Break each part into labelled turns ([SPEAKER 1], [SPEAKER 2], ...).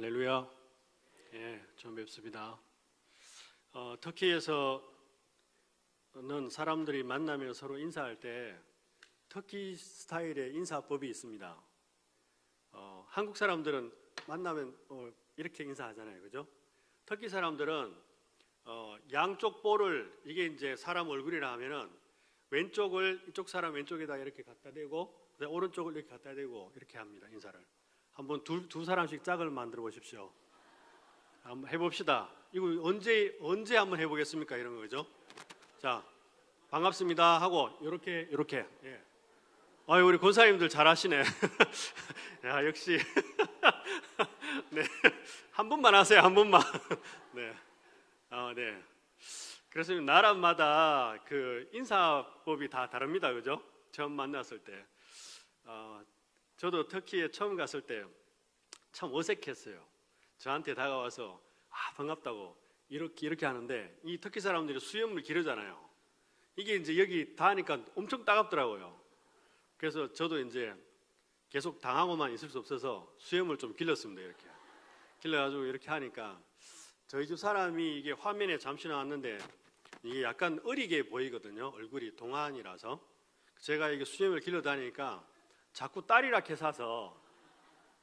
[SPEAKER 1] 할렐루야. 예, 처음 뵙습니다. 터키에서는 사람들이 만나면 서로 인사할 때 터키 스타일의 인사법이 있습니다. 한국 사람들은 만나면 이렇게 인사하잖아요, 그죠? 터키 사람들은 양쪽 볼을, 이게 이제 사람 얼굴이라 하면은 왼쪽을 이쪽 사람 왼쪽에다 이렇게 갖다 대고, 그다음에 오른쪽을 이렇게 갖다 대고 이렇게 합니다, 인사를. 한번 두 사람씩 짝을 만들어 보십시오. 한번 해봅시다. 이거 언제 한번 해보겠습니까? 이런 거죠. 자, 반갑습니다 하고 이렇게. 예. 아유, 우리 권사님들 잘하시네. 야, 역시. 네, 한 분만 하세요, 한 분만. 네, 네. 그래서 나라마다 그 인사법이 다 다릅니다, 그죠? 처음 만났을 때. 저도 터키에 처음 갔을 때 참 어색했어요. 저한테 다가와서 반갑다고 이렇게 하는데, 이 터키 사람들이 수염을 기르잖아요. 이게 이제 여기 닿으니까 엄청 따갑더라고요. 그래서 저도 이제 계속 당하고만 있을 수 없어서 수염을 좀 길렀습니다. 이렇게 길러가지고 이렇게 하니까 저희 집 사람이, 이게 화면에 잠시 나왔는데 이게 약간 어리게 보이거든요. 얼굴이 동안이라서. 제가 이게 수염을 길러 다니니까 자꾸 딸이라게 사서,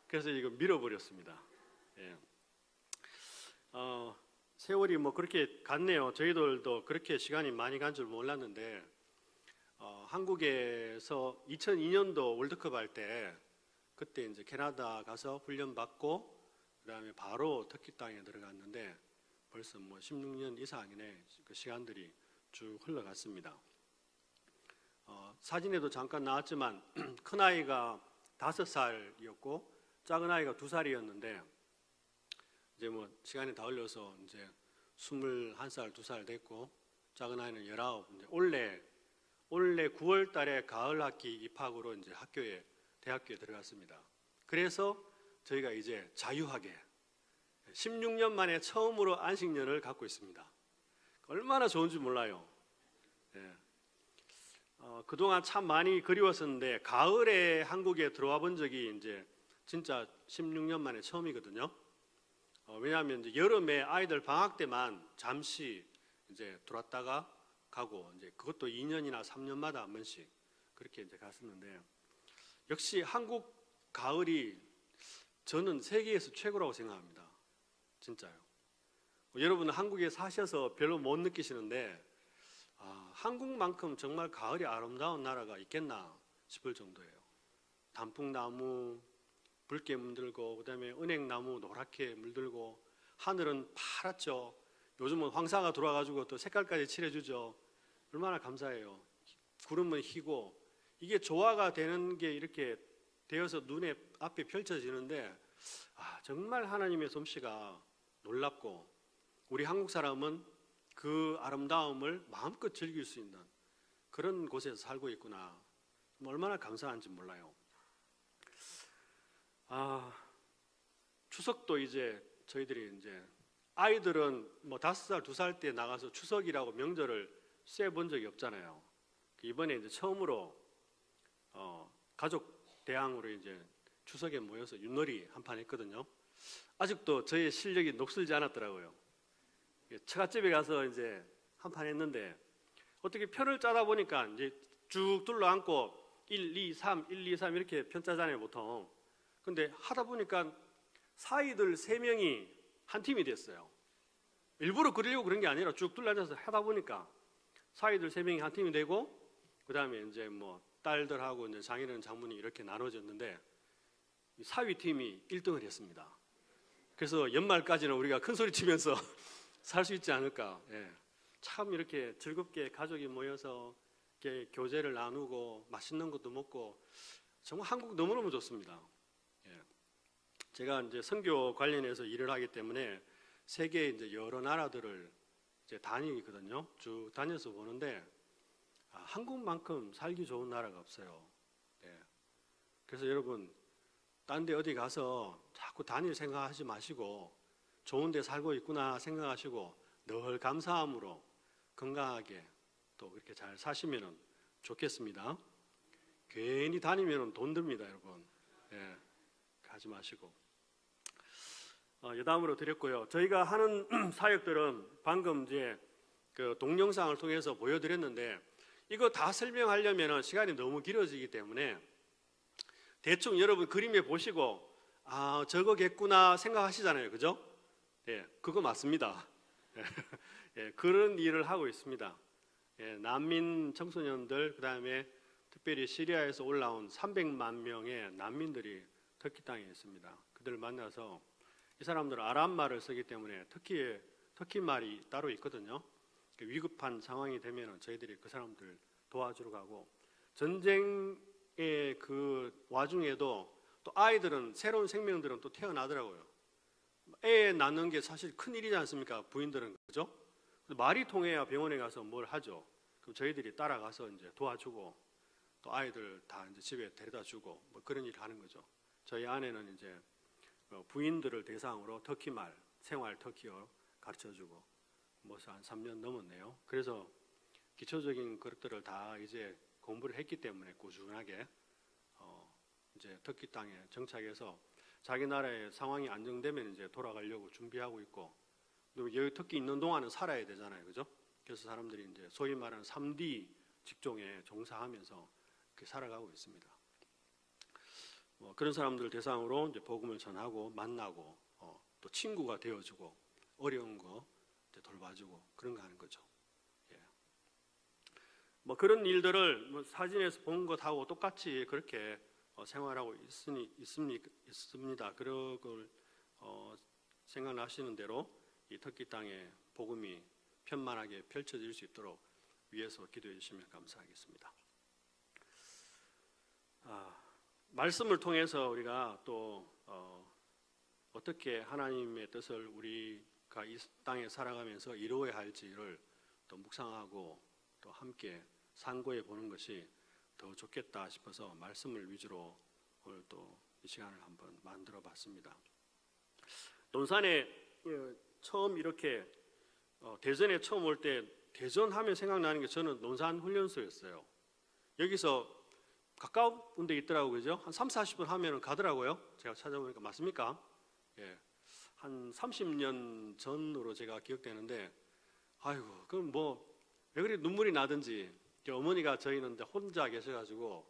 [SPEAKER 1] 그래서 이거 밀어버렸습니다. 예. 세월이 뭐 그렇게 갔네요. 저희들도 그렇게 시간이 많이 간 줄 몰랐는데, 한국에서 2002년도 월드컵 할 때, 그때 이제 캐나다 가서 훈련 받고 그다음에 바로 터키 땅에 들어갔는데 벌써 뭐 16년 이상이네. 그 시간들이 쭉 흘러갔습니다. 사진에도 잠깐 나왔지만 큰 아이가 5살이었고 작은 아이가 2살이었는데, 이제 뭐 시간이 다 흘러서 이제 21살, 2살 됐고, 작은 아이는 19. 이제 올해 9월 달에 가을 학기 입학으로 이제 대학교에 들어갔습니다. 그래서 저희가 이제 자유하게 16년 만에 처음으로 안식년을 갖고 있습니다. 얼마나 좋은지 몰라요. 예. 그동안 참 많이 그리웠었는데, 가을에 한국에 들어와 본 적이 이제 진짜 16년 만에 처음이거든요. 왜냐하면 이제 여름에 아이들 방학 때만 잠시 이제 들어왔다가 가고, 이제 그것도 2년이나 3년마다 한 번씩 그렇게 이제 갔었는데, 역시 한국 가을이 저는 세계에서 최고라고 생각합니다. 진짜요. 여러분은 한국에 사셔서 별로 못 느끼시는데, 한국만큼 정말 가을이 아름다운 나라가 있겠나 싶을 정도예요. 단풍나무 붉게 물들고, 그다음에 은행나무 노랗게 물들고, 하늘은 파랗죠. 요즘은 황사가 돌아가지고 또 색깔까지 칠해주죠. 얼마나 감사해요. 구름은 희고, 이게 조화가 되는 게 이렇게 되어서 눈에 앞에 펼쳐지는데, 정말 하나님의 솜씨가 놀랍고, 우리 한국 사람은 그 아름다움을 마음껏 즐길 수 있는 그런 곳에서 살고 있구나. 얼마나 감사한지 몰라요. 추석도 이제 저희들이 이제 아이들은 뭐 5살, 2살 때 나가서 추석이라고 명절을 쐬본 적이 없잖아요. 이번에 이제 처음으로 가족 대항으로 이제 추석에 모여서 윷놀이 한판 했거든요. 아직도 저의 실력이 녹슬지 않았더라고요. 처갓집에 가서 이제 한판 했는데, 어떻게 편을 짜다 보니까 이제 쭉 둘러앉고 1, 2, 3 이렇게 편 짜잖아요, 보통. 근데 하다 보니까 사이들 3명이 한 팀이 됐어요. 일부러 그러려고 그런 게 아니라 쭉 둘러앉아서 하다 보니까 사이들 3명이 한 팀이 되고, 그 다음에 이제 뭐 딸들하고 이제 장인어른 장모님 이렇게 나눠졌는데, 사위 팀이 1등을 했습니다. 그래서 연말까지는 우리가 큰 소리 치면서 살 수 있지 않을까. 예. 참 이렇게 즐겁게 가족이 모여서 이렇게 교제를 나누고 맛있는 것도 먹고, 정말 한국 너무너무 좋습니다. 예. 제가 이제 선교 관련해서 일을 하기 때문에 세계 이제 여러 나라들을 이제 다니거든요. 쭉 다녀서 보는데, 한국만큼 살기 좋은 나라가 없어요. 예. 그래서 여러분, 딴 데 어디 가서 자꾸 다닐 생각하지 마시고, 좋은 데 살고 있구나 생각하시고 늘 감사함으로 건강하게 또 이렇게 잘 사시면 좋겠습니다. 괜히 다니면 돈 듭니다, 여러분. 예, 가지 마시고. 여담으로 드렸고요. 저희가 하는 사역들은 방금 이제 그 동영상을 통해서 보여드렸는데 이거 다 설명하려면 시간이 너무 길어지기 때문에 대충 여러분 그림에 보시고 아 저거겠구나 생각하시잖아요, 그죠? 예, 그거 맞습니다. 예, 그런 일을 하고 있습니다. 예, 난민 청소년들 그다음에 특별히 시리아에서 올라온 300만 명의 난민들이 터키 땅에 있습니다. 그들을 만나서 이 사람들은 아랍말을 쓰기 때문에 터키 말이 따로 있거든요. 위급한 상황이 되면 저희들이 그 사람들 도와주러 가고 전쟁의 그 와중에도 또 아이들은 새로운 생명들은 또 태어나더라고요. 애 낳는 게 사실 큰 일이지 않습니까? 부인들은 그죠? 말이 통해야 병원에 가서 뭘 하죠. 그럼 저희들이 따라가서 이제 도와주고 또 아이들 다 이제 집에 데려다 주고 뭐 그런 일을 하는 거죠. 저희 아내는 이제 부인들을 대상으로 터키 말, 생활 터키어 가르쳐주고 뭐 한 3년 넘었네요. 그래서 기초적인 것들을 다 이제 공부를 했기 때문에 꾸준하게 이제 터키 땅에 정착해서 자기 나라의 상황이 안정되면 이제 돌아가려고 준비하고 있고 또 여기 터키 있는 동안은 살아야 되잖아요, 그죠? 그래서 사람들이 이제 소위 말하는 3D 직종에 종사하면서 그렇게 살아가고 있습니다. 그런 사람들 대상으로 이제 복음을 전하고 만나고 또 친구가 되어주고 어려운 거 이제 돌봐주고 그런 거 하는 거죠. 예. 뭐 그런 일들을 뭐 사진에서 본 것하고 똑같이 그렇게 생활하고 있습니다. 그런 걸 생각나시는 대로 이 터키 땅에 복음이 편만하게 펼쳐질 수 있도록 위해서 기도해 주시면 감사하겠습니다. 말씀을 통해서 우리가 또 어떻게 하나님의 뜻을 우리가 이 땅에 살아가면서 이루어야 할지를 또 묵상하고 또 함께 상고해 보는 것이 더 좋겠다 싶어서 말씀을 위주로 오늘 또 이 시간을 한번 만들어 봤습니다. 논산에 처음 이렇게 대전에 처음 올 때 대전 하면 생각나는 게 저는 논산 훈련소였어요. 여기서 가까운 데 있더라고요. 그죠? 한 3-40분 하면 가더라고요. 제가 찾아보니까 맞습니까? 예. 한 30년 전으로 제가 기억되는데 아이고 그럼 뭐 왜 그리 눈물이 나든지 어머니가 저희는 혼자 계셔가지고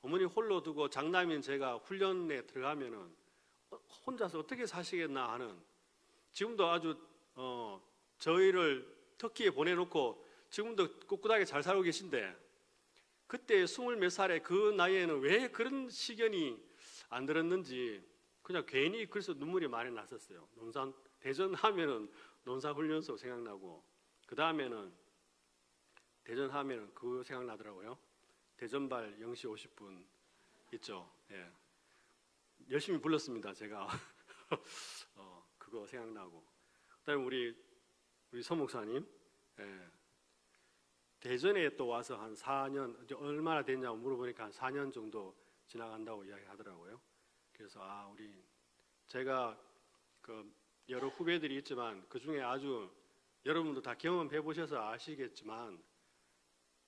[SPEAKER 1] 어머니 홀로 두고 장남인 제가 훈련에 들어가면은 혼자서 어떻게 사시겠나 하는 지금도 아주 저희를 터키에 보내놓고 지금도 꿋꿋하게 잘 살고 계신데 그때 20몇 살에 그 나이에는 왜 그런 시견이 안 들었는지 그냥 괜히 그래서 눈물이 많이 났었어요. 논산 대전 하면은 논산 훈련소 생각나고 그 다음에는 대전 하면은 그거 생각나더라고요. 대전발 0시 50분 있죠. 예. 열심히 불렀습니다. 제가 그거 생각나고 그다음에 우리 서 목사님 예. 대전에 또 와서 한 4년 이제 얼마나 됐냐고 물어보니까 한 4년 정도 지나간다고 이야기하더라고요. 그래서 제가 그 여러 후배들이 있지만 그 중에 아주 여러분도 다 경험해 보셔서 아시겠지만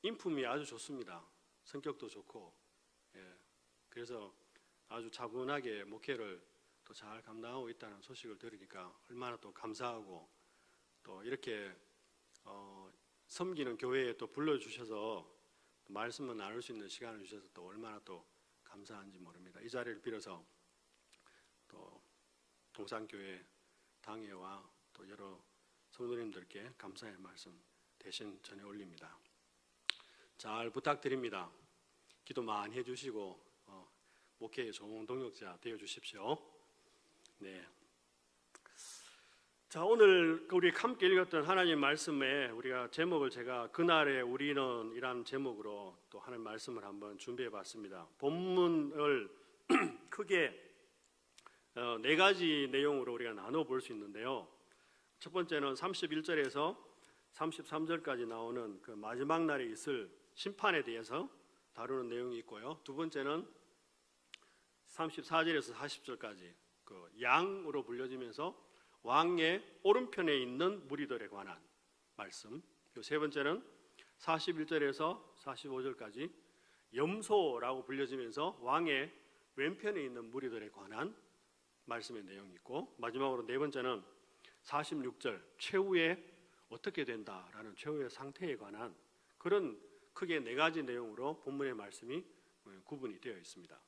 [SPEAKER 1] 인품이 아주 좋습니다. 성격도 좋고 예. 그래서 아주 차분하게 목회를 또 잘 감당하고 있다는 소식을 들으니까 얼마나 또 감사하고 또 이렇게 섬기는 교회에 또 불러주셔서 또 말씀을 나눌 수 있는 시간을 주셔서 또 얼마나 또 감사한지 모릅니다. 이 자리를 빌어서 또 동산교회 당회와 또 여러 성도님들께 감사의 말씀 대신 전해 올립니다. 잘 부탁드립니다. 기도 많이 해주시고 목회의 좋은 동역자 되어 주십시오. 네. 자, 오늘 우리 함께 읽었던 하나님 말씀에 우리가 제목을 제가 그날의 우리는 이라는 제목으로 또 하나님 말씀을 한번 준비해 봤습니다. 본문을 크게 네 가지 내용으로 우리가 나눠 볼 수 있는데요. 첫 번째는 31절에서 33절까지 나오는 그 마지막 날에 있을 심판에 대해서 다루는 내용이 있고요. 두 번째는 34절에서 40절까지 그 양으로 불려지면서 왕의 오른편에 있는 무리들에 관한 말씀. 그리고 세 번째는 41절에서 45절까지 염소라고 불려지면서 왕의 왼편에 있는 무리들에 관한 말씀의 내용이 있고, 마지막으로 네 번째는 46절 최후에 어떻게 된다라는 최후의 상태에 관한 그런 크게 네 가지 내용으로 본문의 말씀이 구분이 되어 있습니다.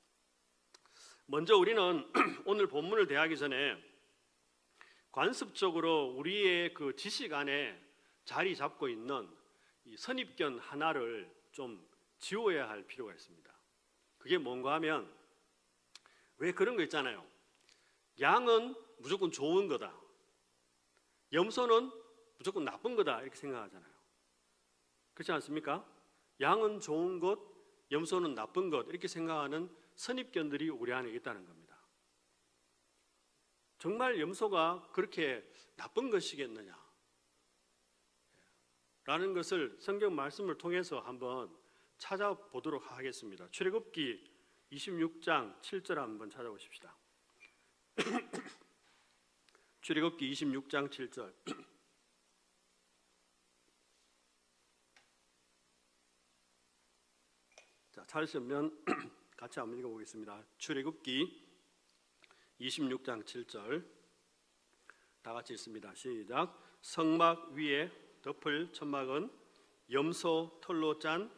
[SPEAKER 1] 먼저 우리는 오늘 본문을 대하기 전에 관습적으로 우리의 그 지식 안에 자리 잡고 있는 이 선입견 하나를 좀 지워야 할 필요가 있습니다. 그게 뭔가 하면, 왜 그런 거 있잖아요. 양은 무조건 좋은 거다, 염소는 무조건 나쁜 거다, 이렇게 생각하잖아요. 그렇지 않습니까? 양은 좋은 것, 염소는 나쁜 것, 이렇게 생각하는 선입견들이 우리 안에 있다는 겁니다. 정말 염소가 그렇게 나쁜 것이겠느냐 라는 것을 성경 말씀을 통해서 한번 찾아보도록 하겠습니다. 출애굽기 26장 7절 한번 찾아보십시다. 출애굽기 26장 7절. 자, 찾으시면 같이 한번 읽어보겠습니다. 출애굽기 26장 7절 다 같이 읽습니다. 시작. 성막 위에 덮을 천막은 염소 털로 짠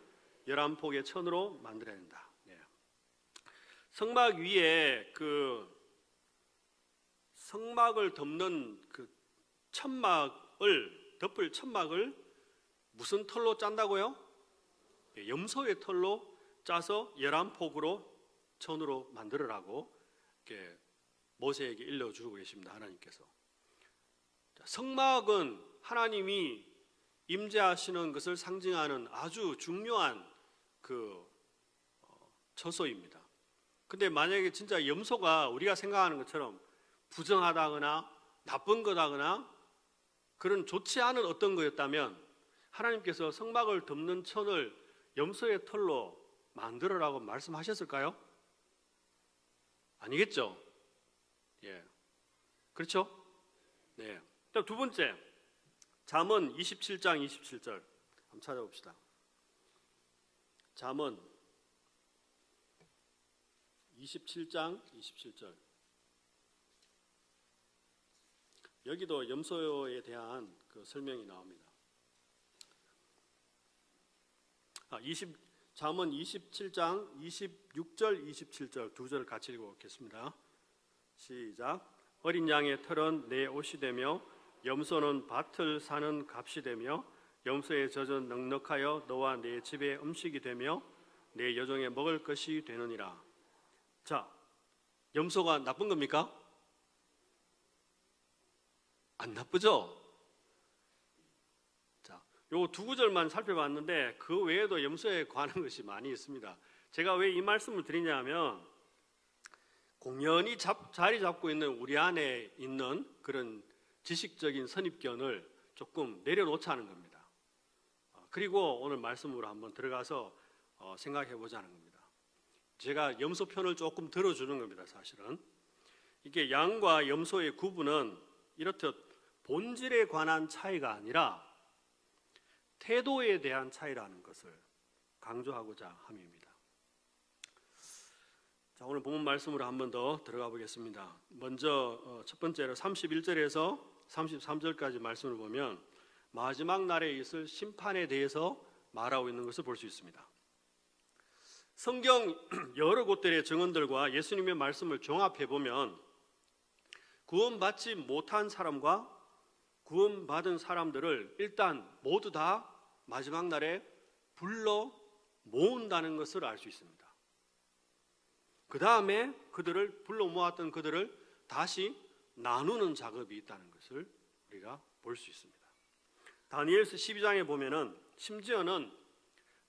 [SPEAKER 1] 11폭의 천으로 만들어야 된다. 네. 성막 위에 그 성막을 덮는 그 천막을 덮을 천막을 무슨 털로 짠다고요? 네, 염소의 털로 짜서 11폭으로 천으로 만들으라고 이렇게 모세에게 일러주고 계십니다. 하나님께서. 성막은 하나님이 임재하시는 것을 상징하는 아주 중요한 그 처소입니다. 근데 만약에 진짜 염소가 우리가 생각하는 것처럼 부정하다거나 나쁜 거다거나 그런 좋지 않은 어떤 거였다면 하나님께서 성막을 덮는 천을 염소의 털로 만들어라고 말씀하셨을까요? 아니겠죠? 예. 그렇죠? 네. 두 번째, 잠언 27장 27절 한번 찾아봅시다. 잠언 27장 27절. 여기도 염소에 대한 그 설명이 나옵니다. 잠언 27장 26절 27절 두 절 같이 읽어보겠습니다. 시작. 어린 양의 털은 내 옷이 되며 염소는 밭을 사는 값이 되며 염소의 젖은 넉넉하여 너와 내 집의 음식이 되며 내 여종의 먹을 것이 되느니라. 자, 염소가 나쁜 겁니까? 안 나쁘죠? 자, 요 두 구절만 살펴봤는데 그 외에도 염소에 관한 것이 많이 있습니다. 제가 왜 이 말씀을 드리냐 하면 공연히 자리 잡고 있는 우리 안에 있는 그런 지식적인 선입견을 조금 내려놓자는 겁니다. 그리고 오늘 말씀으로 한번 들어가서 생각해 보자는 겁니다. 제가 염소 편을 조금 들어주는 겁니다. 사실은 이게 양과 염소의 구분은 이렇듯 본질에 관한 차이가 아니라 태도에 대한 차이라는 것을 강조하고자 함입니다. 자, 오늘 본문 말씀으로 한 번 더 들어가 보겠습니다. 먼저 첫 번째로 31절에서 33절까지 말씀을 보면 마지막 날에 있을 심판에 대해서 말하고 있는 것을 볼 수 있습니다. 성경 여러 곳들의 증언들과 예수님의 말씀을 종합해 보면 구원받지 못한 사람과 구원받은 사람들을 일단 모두 다 마지막 날에 불러 모은다는 것을 알 수 있습니다. 그 다음에 그들을 불러 모았던 그들을 다시 나누는 작업이 있다는 것을 우리가 볼 수 있습니다. 다니엘서 12장에 보면은 심지어는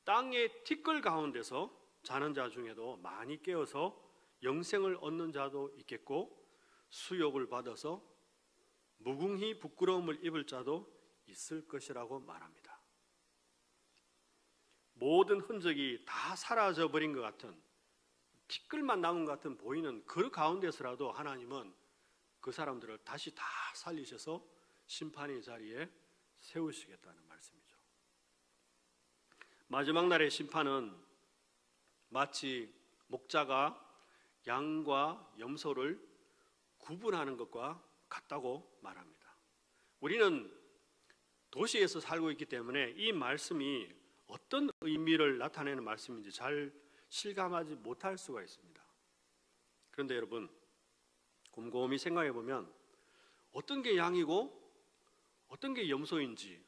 [SPEAKER 1] 땅의 티끌 가운데서 자는 자 중에도 많이 깨어서 영생을 얻는 자도 있겠고 수욕을 받아서 무궁히 부끄러움을 입을 자도 있을 것이라고 말합니다. 모든 흔적이 다 사라져 버린 것 같은 티끌만 남은 것 같은 보이는 그 가운데서라도 하나님은 그 사람들을 다시 다 살리셔서 심판의 자리에 세우시겠다는 말씀이죠. 마지막 날의 심판은 마치 목자가 양과 염소를 구분하는 것과 같다고 말합니다. 우리는 도시에서 살고 있기 때문에 이 말씀이 어떤 의미를 나타내는 말씀인지 잘 실감하지 못할 수가 있습니다. 그런데 여러분, 곰곰이 생각해 보면 어떤 게 양이고 어떤 게 염소인지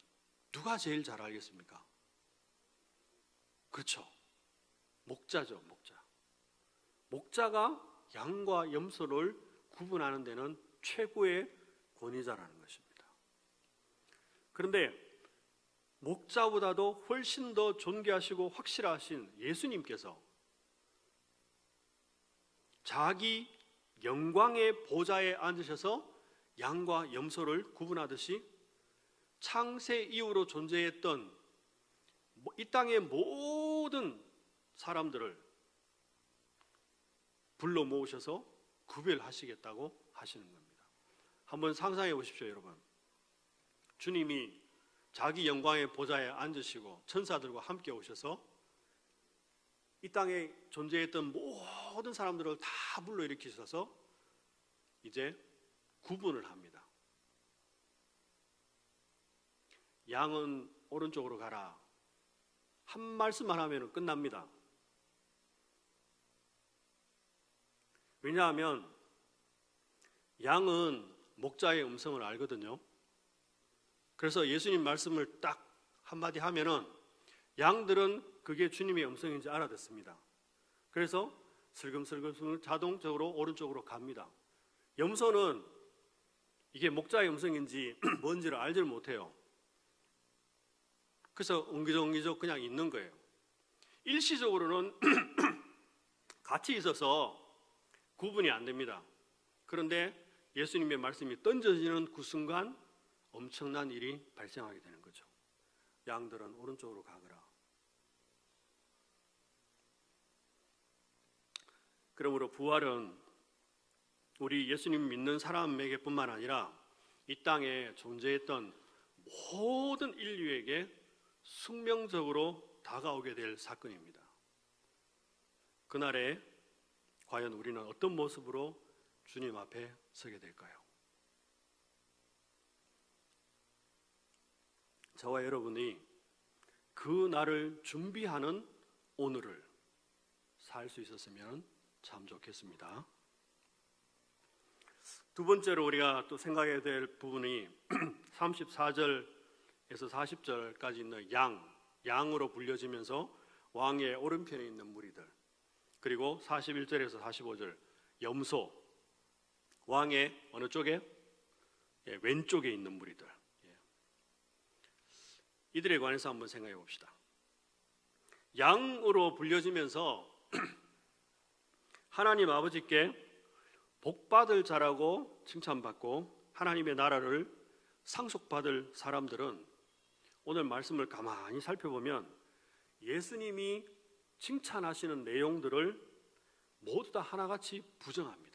[SPEAKER 1] 누가 제일 잘 알겠습니까? 그렇죠. 목자죠, 목자. 목자가 양과 염소를 구분하는 데는 최고의 권위자라는 것입니다. 그런데 목자보다도 훨씬 더 존귀하시고 확실하신 예수님께서 자기 영광의 보좌에 앉으셔서 양과 염소를 구분하듯이 창세 이후로 존재했던 이 땅의 모든 사람들을 불러 모으셔서 구별하시겠다고 하시는 겁니다. 한번 상상해 보십시오, 여러분. 주님이 자기 영광의 보좌에 앉으시고 천사들과 함께 오셔서 이 땅에 존재했던 모든 사람들을 다 불러일으키셔서 이제 구분을 합니다. 양은 오른쪽으로 가라. 한 말씀만 하면 끝납니다. 왜냐하면 양은 목자의 음성을 알거든요. 그래서 예수님 말씀을 딱 한마디 하면은 양들은 그게 주님의 음성인지 알아듣습니다. 그래서 슬금슬금 자동적으로 오른쪽으로 갑니다. 염소는 이게 목자의 음성인지 뭔지를 알지를 못해요. 그래서 옹기종기종 그냥 있는 거예요. 일시적으로는 같이 있어서 구분이 안 됩니다. 그런데 예수님의 말씀이 던져지는 그 순간 엄청난 일이 발생하게 되는 거죠. 양들은 오른쪽으로 가거라. 그러므로 부활은 우리 예수님 믿는 사람에게뿐만 아니라 이 땅에 존재했던 모든 인류에게 숙명적으로 다가오게 될 사건입니다. 그날에 과연 우리는 어떤 모습으로 주님 앞에 서게 될까요? 저와 여러분이 그 날을 준비하는 오늘을 살 수 있었으면 참 좋겠습니다. 두 번째로 우리가 또 생각해야 될 부분이 34절에서 40절까지 있는 양으로 불려지면서 왕의 오른편에 있는 무리들, 그리고 41절에서 45절 염소, 왕의 어느 쪽에? 왼쪽에 있는 무리들. 이들에 관해서 한번 생각해 봅시다. 양으로 불려지면서 하나님 아버지께 복받을 자라고 칭찬받고 하나님의 나라를 상속받을 사람들은 오늘 말씀을 가만히 살펴보면 예수님이 칭찬하시는 내용들을 모두 다 하나같이 부정합니다.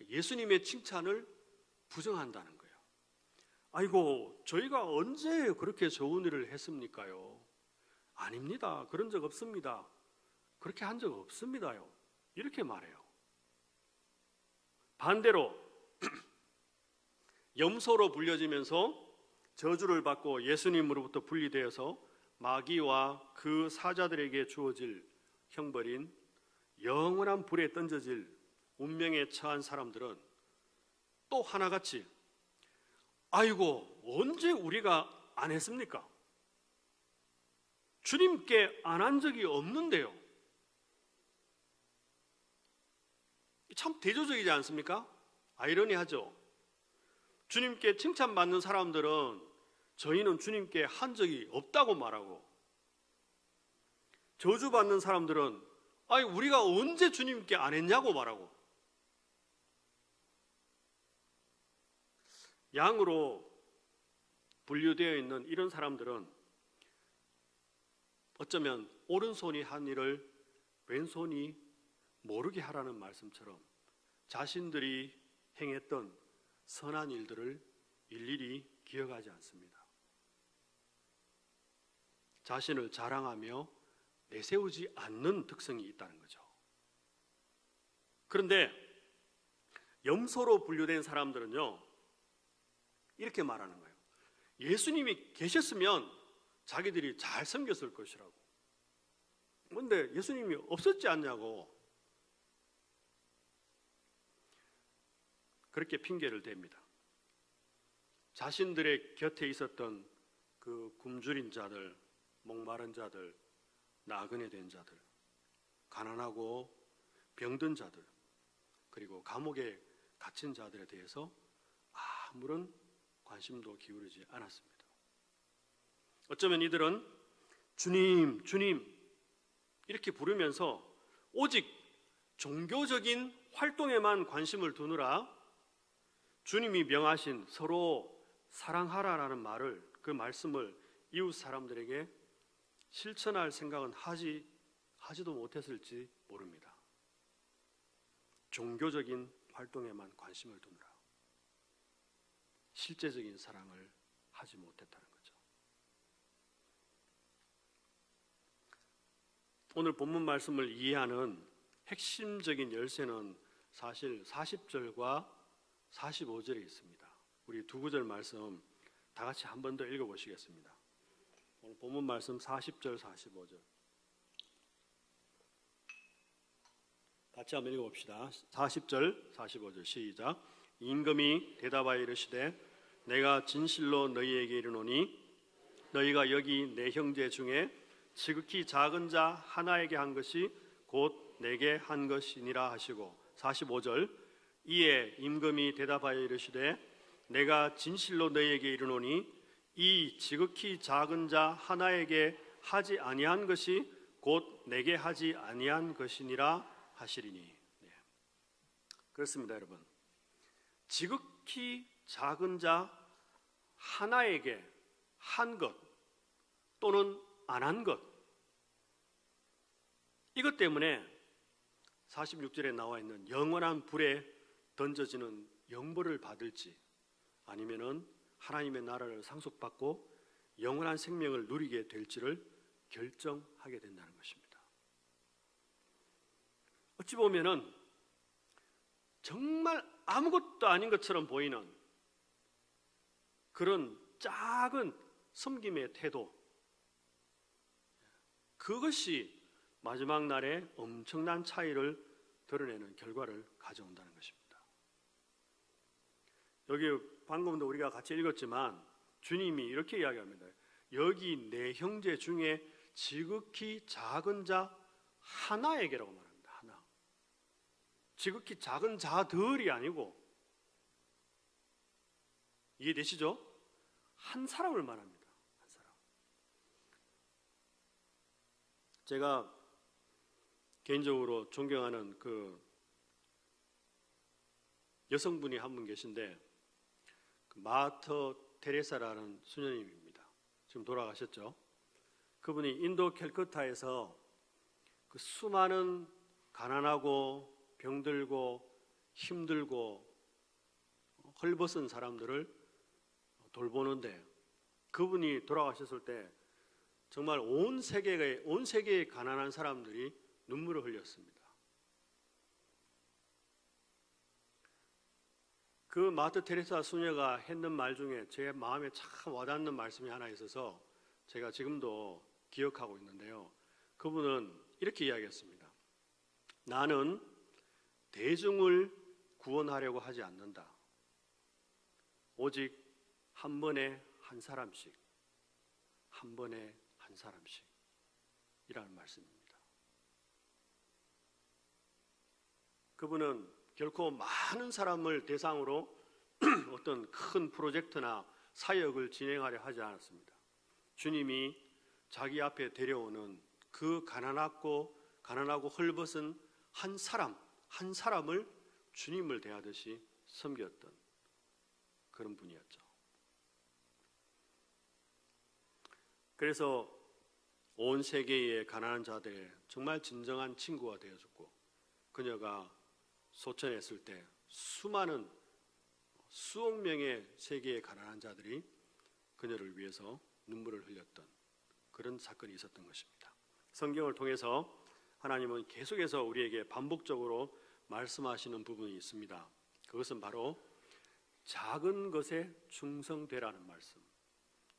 [SPEAKER 1] 예수님의 칭찬을 부정한다는 거예요. 아이고, 저희가 언제 그렇게 좋은 일을 했습니까요? 아닙니다. 그런 적 없습니다. 그렇게 한 적 없습니다요. 이렇게 말해요. 반대로 염소로 불려지면서 저주를 받고 예수님으로부터 분리되어서 마귀와 그 사자들에게 주어질 형벌인 영원한 불에 던져질 운명에 처한 사람들은 또 하나같이 아이고, 언제 우리가 안 했습니까? 주님께 안 한 적이 없는데요. 참 대조적이지 않습니까? 아이러니하죠. 주님께 칭찬받는 사람들은 저희는 주님께 한 적이 없다고 말하고, 저주받는 사람들은 아니 우리가 언제 주님께 안 했냐고 말하고, 양으로 분류되어 있는 이런 사람들은 어쩌면 오른손이 한 일을 왼손이 모르게 하라는 말씀처럼 자신들이 행했던 선한 일들을 일일이 기억하지 않습니다. 자신을 자랑하며 내세우지 않는 특성이 있다는 거죠. 그런데 염소로 분류된 사람들은요, 이렇게 말하는 거예요. 예수님이 계셨으면 자기들이 잘 섬겼을 것이라고. 그런데 예수님이 없었지 않냐고 그렇게 핑계를 댑니다. 자신들의 곁에 있었던 그 굶주린 자들, 목마른 자들, 나그네 된 자들, 가난하고 병든 자들, 그리고 감옥에 갇힌 자들에 대해서 아무런 관심도 기울이지 않았습니다. 어쩌면 이들은 주님, 주님 이렇게 부르면서 오직 종교적인 활동에만 관심을 두느라 주님이 명하신 서로 사랑하라라는 말을, 그 말씀을 이웃 사람들에게 실천할 생각은 하지도 못했을지 모릅니다. 종교적인 활동에만 관심을 두느라 실제적인 사랑을 하지 못했다는 거죠. 오늘 본문 말씀을 이해하는 핵심적인 열쇠는 사실 40절과 45절에 있습니다. 우리 두 구절 말씀 다 같이 한 번 더 읽어보시겠습니다. 오늘 본문 말씀 40절, 45절 같이 한번 읽어봅시다. 40절, 45절 시작. 임금이 대답하여 이르시되 내가 진실로 너희에게 이르노니 너희가 여기 내 형제 중에 지극히 작은 자 하나에게 한 것이 곧 내게 한 것이니라 하시고, 45절 이에 임금이 대답하여 이르시되 내가 진실로 너희에게 이르노니 이 지극히 작은 자 하나에게 하지 아니한 것이 곧 내게 하지 아니한 것이니라 하시리니. 네. 그렇습니다, 여러분. 지극히 작은 자 하나에게 한 것 또는 안 한 것, 이것 때문에 46절에 나와 있는 영원한 불에 던져지는 영벌을 받을지 아니면은 하나님의 나라를 상속받고 영원한 생명을 누리게 될지를 결정하게 된다는 것입니다. 어찌 보면은 정말 아무것도 아닌 것처럼 보이는 그런 작은 섬김의 태도, 그것이 마지막 날에 엄청난 차이를 드러내는 결과를 가져온다는 것입니다. 여기 방금도 우리가 같이 읽었지만 주님이 이렇게 이야기합니다. 여기 내 형제 중에 지극히 작은 자 하나에게라고 말합니다. 하나. 지극히 작은 자들이 아니고, 이해되시죠? 한 사람을 말합니다. 한 사람. 제가 개인적으로 존경하는 그 여성분이 한 분 계신데, 그 마터 테레사라는 수녀님입니다. 지금 돌아가셨죠. 그분이 인도 캘커타에서 그 수많은 가난하고 병들고 힘들고 헐벗은 사람들을 돌보는데, 그분이 돌아가셨을 때 정말 온 세계의 가난한 사람들이 눈물을 흘렸습니다. 그 마터 테레사 수녀가 했는 말 중에 제 마음에 참 와닿는 말씀이 하나 있어서 제가 지금도 기억하고 있는데요. 그분은 이렇게 이야기했습니다. 나는 대중을 구원하려고 하지 않는다. 오직 한 번에 한 사람씩, 한 번에 한 사람씩 이라는 말씀입니다. 그분은 결코 많은 사람을 대상으로 어떤 큰 프로젝트나 사역을 진행하려 하지 않았습니다. 주님이 자기 앞에 데려오는 그 가난하고 헐벗은 한 사람을 주님을 대하듯이 섬겼던 그런 분이었죠. 그래서 온 세계의 가난한 자들의 정말 진정한 친구가 되어줬고, 그녀가 소천했을 때 수억 명의 세계의 가난한 자들이 그녀를 위해서 눈물을 흘렸던 그런 사건이 있었던 것입니다. 성경을 통해서 하나님은 계속해서 우리에게 반복적으로 말씀하시는 부분이 있습니다. 그것은 바로 작은 것에 충성되라는 말씀,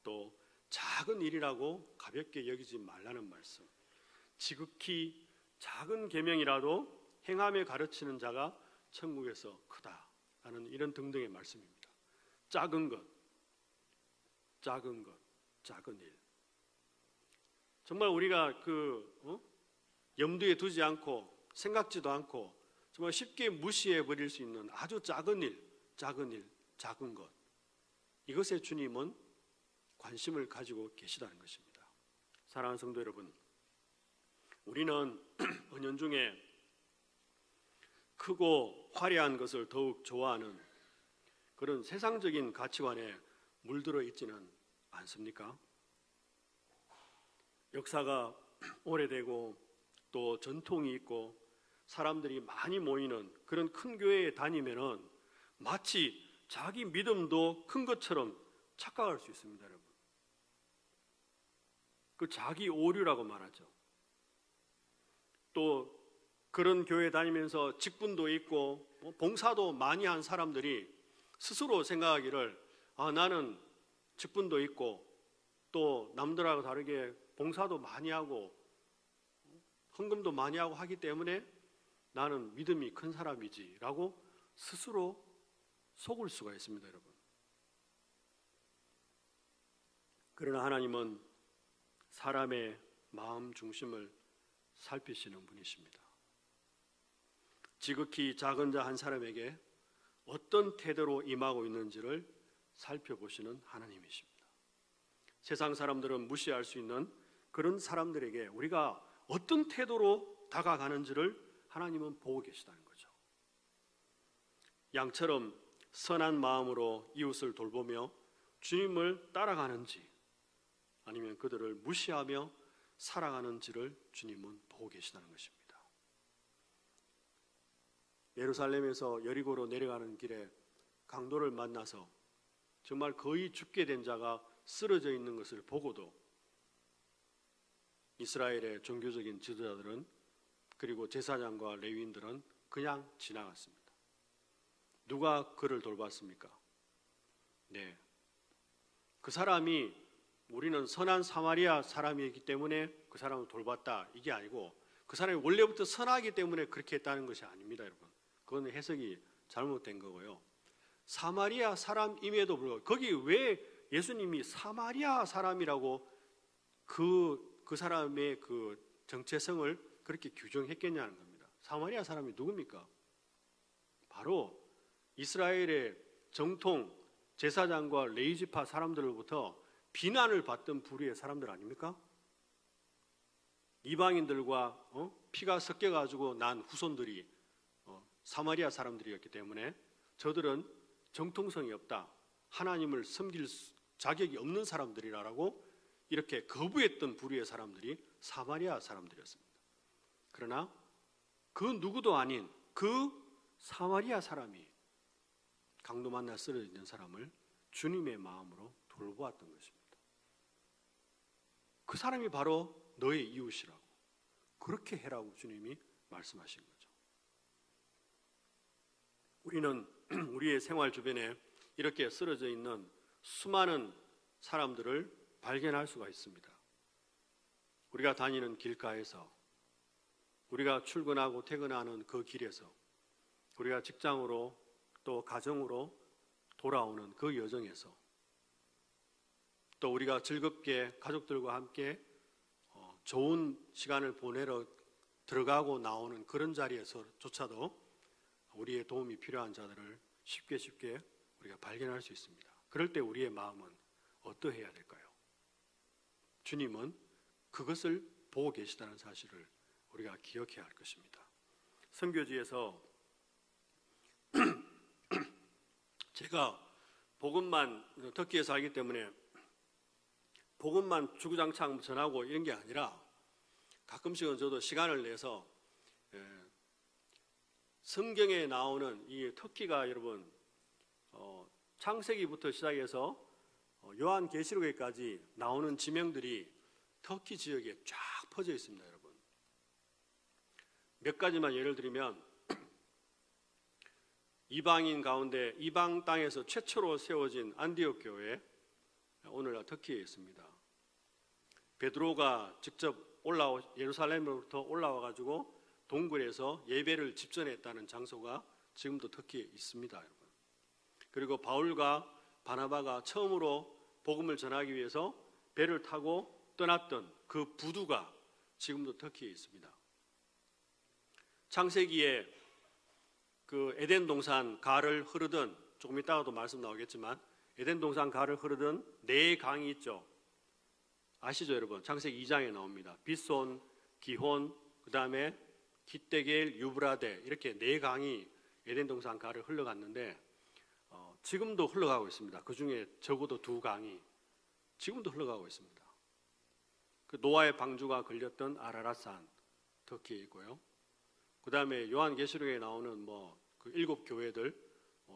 [SPEAKER 1] 또 작은 일이라고 가볍게 여기지 말라는 말씀, 지극히 작은 계명이라도 행함에 가르치는 자가 천국에서 크다라는 이런 등등의 말씀입니다. 작은 것, 작은 것, 작은 일. 정말 우리가 염두에 두지 않고 생각지도 않고 정말 쉽게 무시해 버릴 수 있는 아주 작은 일, 작은 것. 이것에 주님은 관심을 가지고 계시다는 것입니다. 사랑하는 성도 여러분, 우리는 은연중에 크고 화려한 것을 더욱 좋아하는 그런 세상적인 가치관에 물들어 있지는 않습니까? 역사가 오래되고 또 전통이 있고 사람들이 많이 모이는 그런 큰 교회에 다니면은 마치 자기 믿음도 큰 것처럼 착각할 수 있습니다, 여러분. 그 자기 오류라고 말하죠. 또 그런 교회 다니면서 직분도 있고 봉사도 많이 한 사람들이 스스로 생각하기를 나는 직분도 있고 또 남들하고 다르게 봉사도 많이 하고 헌금도 많이 하고 하기 때문에 나는 믿음이 큰 사람이지 라고 스스로 속을 수가 있습니다, 여러분. 그러나 하나님은 사람의 마음 중심을 살피시는 분이십니다. 지극히 작은 자 한 사람에게 어떤 태도로 임하고 있는지를 살펴보시는 하나님이십니다. 세상 사람들은 무시할 수 있는 그런 사람들에게 우리가 어떤 태도로 다가가는지를 하나님은 보고 계시다는 거죠. 양처럼 선한 마음으로 이웃을 돌보며 주님을 따라가는지 아니면 그들을 무시하며 살아가는지를 주님은 보고 계시다는 것입니다. 예루살렘에서 여리고로 내려가는 길에 강도를 만나서 정말 거의 죽게 된 자가 쓰러져 있는 것을 보고도 이스라엘의 종교적인 지도자들은 그리고 제사장과 레위인들은 그냥 지나갔습니다. 누가 그를 돌봤습니까? 네, 그 사람이 우리는 선한 사마리아 사람이기 때문에 그 사람을 돌봤다 이게 아니고 그 사람이 원래부터 선하기 때문에 그렇게 했다는 것이 아닙니다, 여러분. 그건 해석이 잘못된 거고요. 사마리아 사람임에도 불구하고 거기 왜 예수님이 사마리아 사람이라고 그 사람의 그 정체성을 그렇게 규정했겠냐는 겁니다. 사마리아 사람이 누굽니까? 바로 이스라엘의 정통 제사장과 레위지파 사람들로부터 비난을 받던 부류의 사람들 아닙니까? 이방인들과 피가 섞여가지고 난 후손들이 사마리아 사람들이었기 때문에 저들은 정통성이 없다, 하나님을 섬길 자격이 없는 사람들이라고 이렇게 거부했던 부류의 사람들이 사마리아 사람들이었습니다. 그러나 그 누구도 아닌 그 사마리아 사람이 강도 만나 쓰러져 있는 사람을 주님의 마음으로 돌보았던 것입니다. 그 사람이 바로 너의 이웃이라고, 그렇게 해라고 주님이 말씀하신 거죠. 우리는 우리의 생활 주변에 이렇게 쓰러져 있는 수많은 사람들을 발견할 수가 있습니다. 우리가 다니는 길가에서, 우리가 출근하고 퇴근하는 그 길에서, 우리가 직장으로 또 가정으로 돌아오는 그 여정에서, 또 우리가 즐겁게 가족들과 함께 좋은 시간을 보내러 들어가고 나오는 그런 자리에서조차도 우리의 도움이 필요한 자들을 쉽게 우리가 발견할 수 있습니다. 그럴 때 우리의 마음은 어떠해야 될까요? 주님은 그것을 보고 계시다는 사실을 우리가 기억해야 할 것입니다. 선교지에서 제가 복음만, 터키에 살기 때문에 복음만 주구장창 전하고 이런 게 아니라 가끔씩은 저도 시간을 내서 성경에 나오는 이 터키가 여러분 창세기부터 시작해서 요한계시록에까지 나오는 지명들이 터키 지역에 쫙 퍼져 있습니다, 여러분. 몇 가지만 예를 들면 이방인 가운데 이방 땅에서 최초로 세워진 안디옥 교회, 오늘날 터키에 있습니다. 베드로가 직접 예루살렘으로부터 올라와 가지고 동굴에서 예배를 집전했다는 장소가 지금도 터키에 있습니다, 여러분. 그리고 바울과 바나바가 처음으로 복음을 전하기 위해서 배를 타고 떠났던 그 부두가 지금도 터키에 있습니다. 창세기에 그 에덴 동산 가를 흐르던, 조금 이따가도 말씀 나오겠지만 에덴 동산 가를 흐르던 네 강이 있죠. 아시죠, 여러분? 창세기 2장에 나옵니다. 빗손, 기혼, 그 다음에 기떼겔, 유브라데, 이렇게 네 강이 에덴 동산 가를 흘러갔는데 지금도 흘러가고 있습니다. 그 중에 적어도 두 강이 지금도 흘러가고 있습니다. 그 노아의 방주가 걸렸던 아라랏산, 터키에 있고요. 그 다음에 요한계시록에 나오는 그 7 교회들,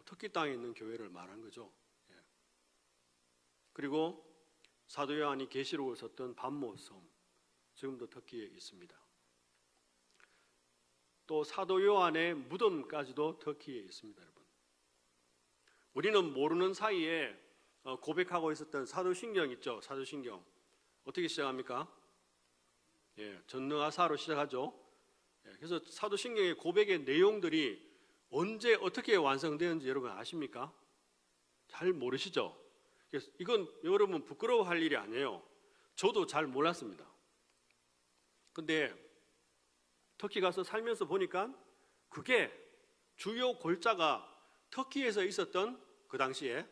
[SPEAKER 1] 터키 땅에 있는 교회를 말한 거죠. 예. 그리고 사도 요한이 계시록을 썼던 반모섬, 지금도 터키에 있습니다. 또 사도 요한의 무덤까지도 터키에 있습니다, 여러분. 우리는 모르는 사이에 고백하고 있었던 사도신경 있죠. 사도신경 어떻게 시작합니까? 예, 전능하사로 시작하죠. 예, 그래서 사도신경의 고백의 내용들이 언제 어떻게 완성되는지 여러분 아십니까? 잘 모르시죠? 그래서 이건 여러분 부끄러워할 일이 아니에요. 저도 잘 몰랐습니다. 근데 터키 가서 살면서 보니까 그게 주요 골자가 터키에서 있었던, 그 당시에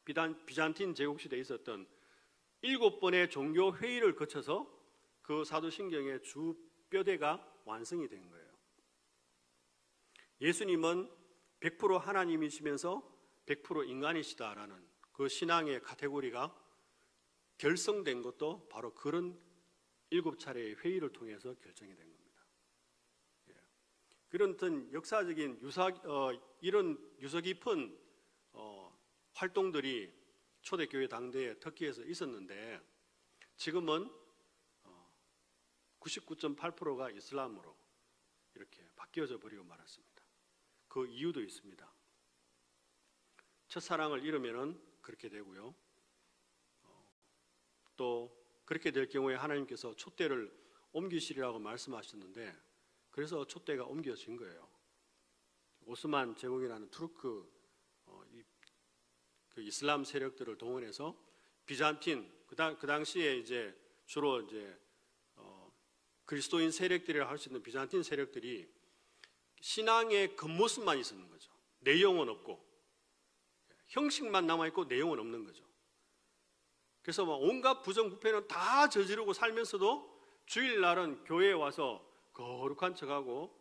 [SPEAKER 1] 비잔틴 제국시대에 있었던 7번의 종교 회의를 거쳐서 그 사도신경의 주 뼈대가 완성이 된 거예요. 예수님은 100% 하나님이시면서 100% 인간이시다라는 그 신앙의 카테고리가 결성된 것도 바로 그런 7차례의 회의를 통해서 결정이 된 겁니다. 예. 그런 어떤 역사적인 이런 유서 깊은 활동들이 초대교회 당대에 터키에서 있었는데 지금은 99.8%가 이슬람으로 이렇게 바뀌어져 버리고 말았습니다. 그 이유도 있습니다. 첫사랑을 잃으면 그렇게 되고요. 또 그렇게 될 경우에 하나님께서 촛대를 옮기시리라고 말씀하셨는데 그래서 촛대가 옮겨진 거예요. 오스만 제국이라는 투르크 그 이슬람 세력들을 동원해서 비잔틴, 그 당시에 이제 주로 이제 그리스도인 세력들이라 할 수 있는 비잔틴 세력들이 신앙의 겉모습만 있었는 거죠. 내용은 없고 형식만 남아있고 내용은 없는 거죠. 그래서 온갖 부정부패는 다 저지르고 살면서도 주일날은 교회에 와서 거룩한 척하고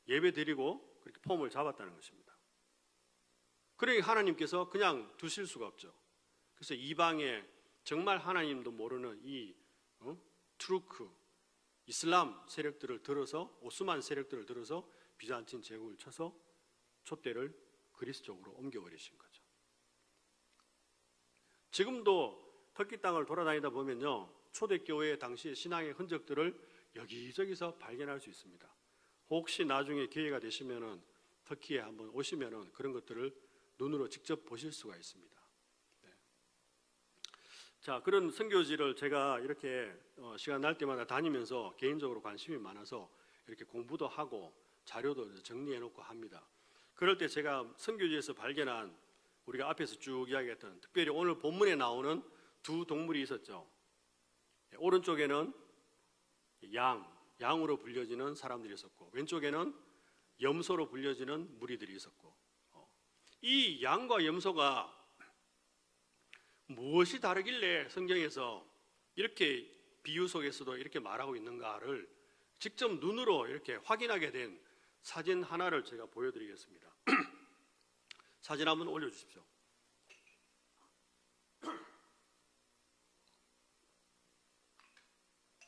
[SPEAKER 1] 예배 드리고 그렇게 폼을 잡았다는 것입니다. 그러니까 하나님께서 그냥 두실 수가 없죠. 그래서 이방에 정말 하나님도 모르는 이 투르크 이슬람 세력들을 들어서, 오스만 세력들을 들어서 비잔틴 제국을 쳐서 촛대를 그리스 쪽으로 옮겨버리신 거죠. 지금도 터키 땅을 돌아다니다 보면요, 초대교회 당시 신앙의 흔적들을 여기저기서 발견할 수 있습니다. 혹시 나중에 기회가 되시면은 터키에 한번 오시면은 그런 것들을 눈으로 직접 보실 수가 있습니다. 네. 자, 그런 선교지를 제가 이렇게 시간 날 때마다 다니면서 개인적으로 관심이 많아서 이렇게 공부도 하고 자료도 정리해 놓고 합니다. 그럴 때 제가 선교지에서 발견한, 우리가 앞에서 쭉 이야기했던, 특별히 오늘 본문에 나오는 두 동물이 있었죠. 오른쪽에는 양으로 불려지는 사람들이 있었고, 왼쪽에는 염소로 불려지는 무리들이 있었고, 이 양과 염소가 무엇이 다르길래 성경에서 이렇게 비유 속에서도 이렇게 말하고 있는가를 직접 눈으로 이렇게 확인하게 된 사진 하나를 제가 보여드리겠습니다. 사진 한번 올려주십시오.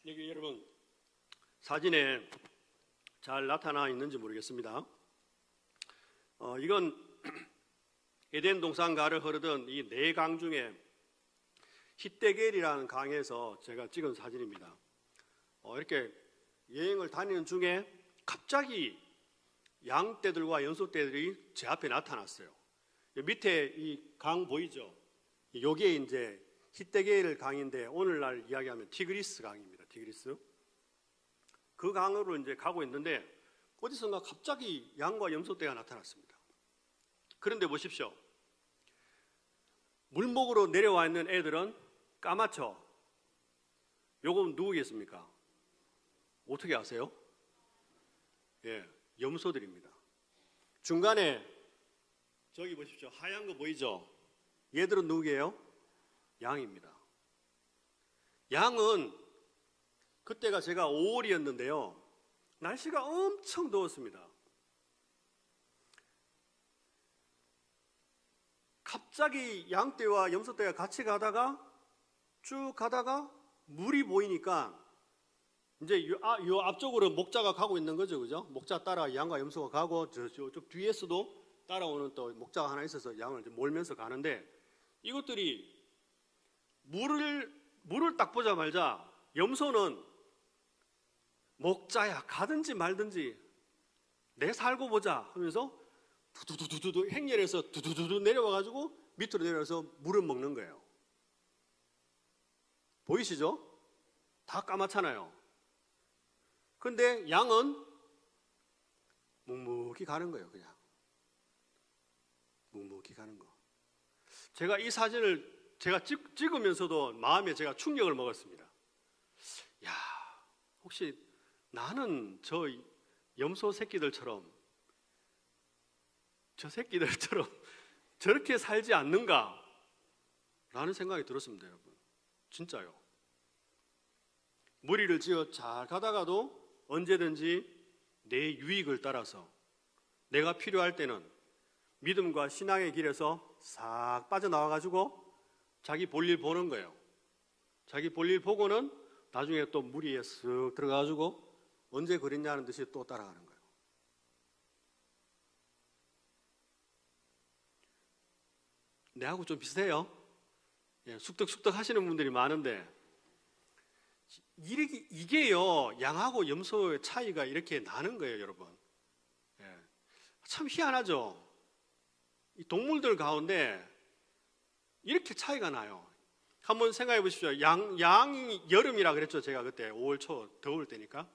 [SPEAKER 1] 여기 여러분 사진에 잘 나타나 있는지 모르겠습니다. 이건 에덴 동산가를 흐르던 이 네 강 중에 히데겔이라는 강에서 제가 찍은 사진입니다. 이렇게 여행을 다니는 중에 갑자기 양떼들과 염소떼들이 제 앞에 나타났어요. 밑에 이 강 보이죠? 요게 이제 히데겔 강인데 오늘날 이야기하면 티그리스 강입니다. 티그리스. 그 강으로 이제 가고 있는데 어디선가 갑자기 양과 염소떼가 나타났습니다. 그런데 보십시오. 물목으로 내려와 있는 애들은 까맣죠? 요건 누구겠습니까? 어떻게 아세요? 예, 염소들입니다. 중간에 저기 보십시오. 하얀 거 보이죠? 얘들은 누구예요? 양입니다. 양은 그때가 제가 5월이었는데요. 날씨가 엄청 더웠습니다. 갑자기 양떼와 염소떼가 같이 가다가 쭉 가다가 물이 보이니까 이제 요 앞쪽으로 목자가 가고 있는 거죠, 그죠? 목자 따라 양과 염소가 가고 저쪽 뒤에서도 따라오는 또 목자가 하나 있어서 양을 이제 몰면서 가는데 이것들이 물을 딱 보자마자 염소는 목자야 가든지 말든지 내 살고 보자 하면서 두두두두두 행렬에서 두두두두 내려와가지고 밑으로 내려와서 물을 먹는 거예요. 보이시죠? 다 까맣잖아요. 근데 양은 묵묵히 가는 거예요. 그냥 묵묵히 가는 거. 제가 이 사진을 제가 찍으면서도 마음에 제가 충격을 먹었습니다. 야, 혹시 나는 저 염소 새끼들처럼 저렇게 살지 않는가? 라는 생각이 들었습니다, 여러분. 진짜요. 무리를 지어 잘 가다가도 언제든지 내 유익을 따라서 내가 필요할 때는 믿음과 신앙의 길에서 싹 빠져나와가지고 자기 볼일 보는 거예요. 자기 볼일 보고는 나중에 또 무리에 쓱 들어가가지고 언제 그랬냐는 듯이 또 따라가는 거예요. 내하고 좀 비슷해요. 예, 숙덕숙덕 하시는 분들이 많은데 이게요, 양하고 염소의 차이가 이렇게 나는 거예요, 여러분. 예, 참 희한하죠. 이 동물들 가운데 이렇게 차이가 나요. 한번 생각해 보십시오. 양이 여름이라 그랬죠. 제가 그때 5월 초 더울 때니까.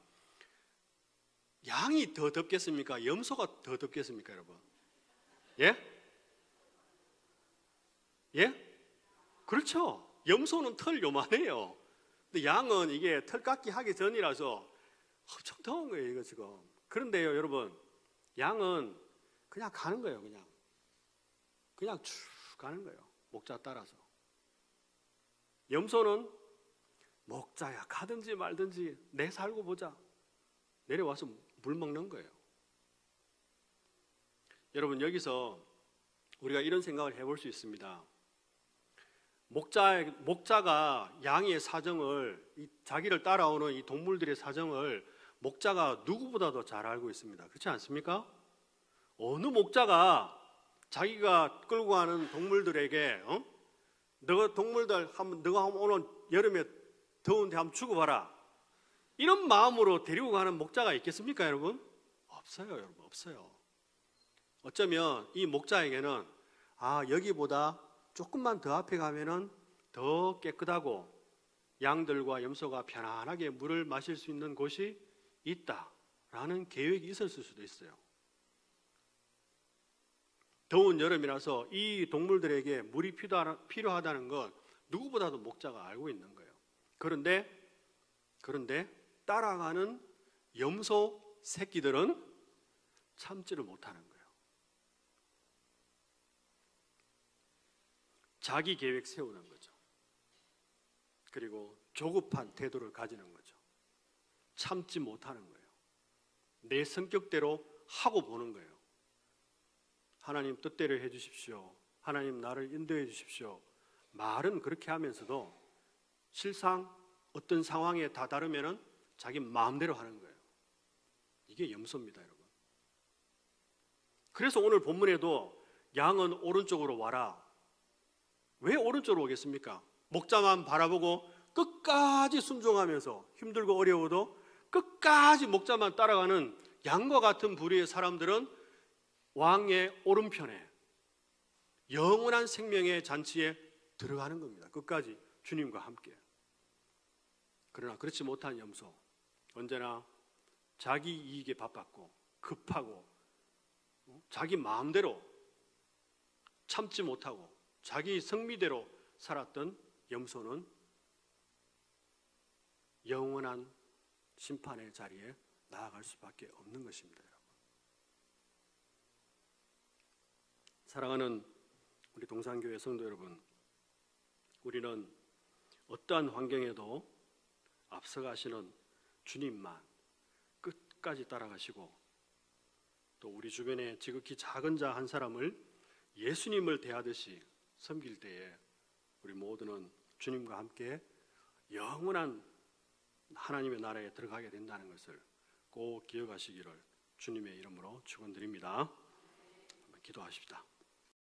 [SPEAKER 1] 양이 더 덥겠습니까? 염소가 더 덥겠습니까, 여러분? 예? 예? 그렇죠. 염소는 털 요만해요. 근데 양은 이게 털 깎기 하기 전이라서 엄청 더운 거예요, 이거 지금. 그런데요, 여러분, 양은 그냥 가는 거예요, 그냥 쭉 가는 거예요. 목자 따라서. 염소는 목자야 가든지 말든지 내 살고 보자. 내려와서 물 먹는 거예요. 여러분, 여기서 우리가 이런 생각을 해볼 수 있습니다. 목자가 양의 사정을, 자기를 따라오는 이 동물들의 사정을 목자가 누구보다도 잘 알고 있습니다. 그렇지 않습니까? 어느 목자가 자기가 끌고 가는 동물들에게 너가 오늘 여름에 더운데 한번 죽어봐라, 이런 마음으로 데리고 가는 목자가 있겠습니까, 여러분? 없어요, 여러분. 없어요. 어쩌면 이 목자에게는 여기보다 조금만 더 앞에 가면은 더 깨끗하고 양들과 염소가 편안하게 물을 마실 수 있는 곳이 있다라는 계획이 있었을 수도 있어요. 더운 여름이라서 이 동물들에게 물이 필요하다는 건 누구보다도 목자가 알고 있는 거예요. 그런데 따라가는 염소 새끼들은 참지를 못하는 거예요. 자기 계획 세우는 거죠. 그리고 조급한 태도를 가지는 거죠. 참지 못하는 거예요. 내 성격대로 하고 보는 거예요. 하나님 뜻대로 해주십시오. 하나님 나를 인도해 주십시오. 말은 그렇게 하면서도 실상 어떤 상황에 다다르면은 자기 마음대로 하는 거예요. 이게 염소입니다, 여러분. 그래서 오늘 본문에도 양은 오른쪽으로 와라. 왜 오른쪽으로 오겠습니까? 목자만 바라보고 끝까지 순종하면서 힘들고 어려워도 끝까지 목자만 따라가는 양과 같은 부류의 사람들은 왕의 오른편에 영원한 생명의 잔치에 들어가는 겁니다. 끝까지 주님과 함께. 그러나 그렇지 못한 염소, 언제나 자기 이익에 바빴고 급하고 자기 마음대로 참지 못하고 자기 성미대로 살았던 염소는 영원한 심판의 자리에 나아갈 수밖에 없는 것입니다. 여러분. 사랑하는 우리 동산교회 성도 여러분, 우리는 어떠한 환경에도 앞서가시는 주님만 끝까지 따라가시고 또 우리 주변에 지극히 작은 자 한 사람을 예수님을 대하듯이 섬길 때에 우리 모두는 주님과 함께 영원한 하나님의 나라에 들어가게 된다는 것을 꼭 기억하시기를 주님의 이름으로 축원드립니다. 기도하십시다.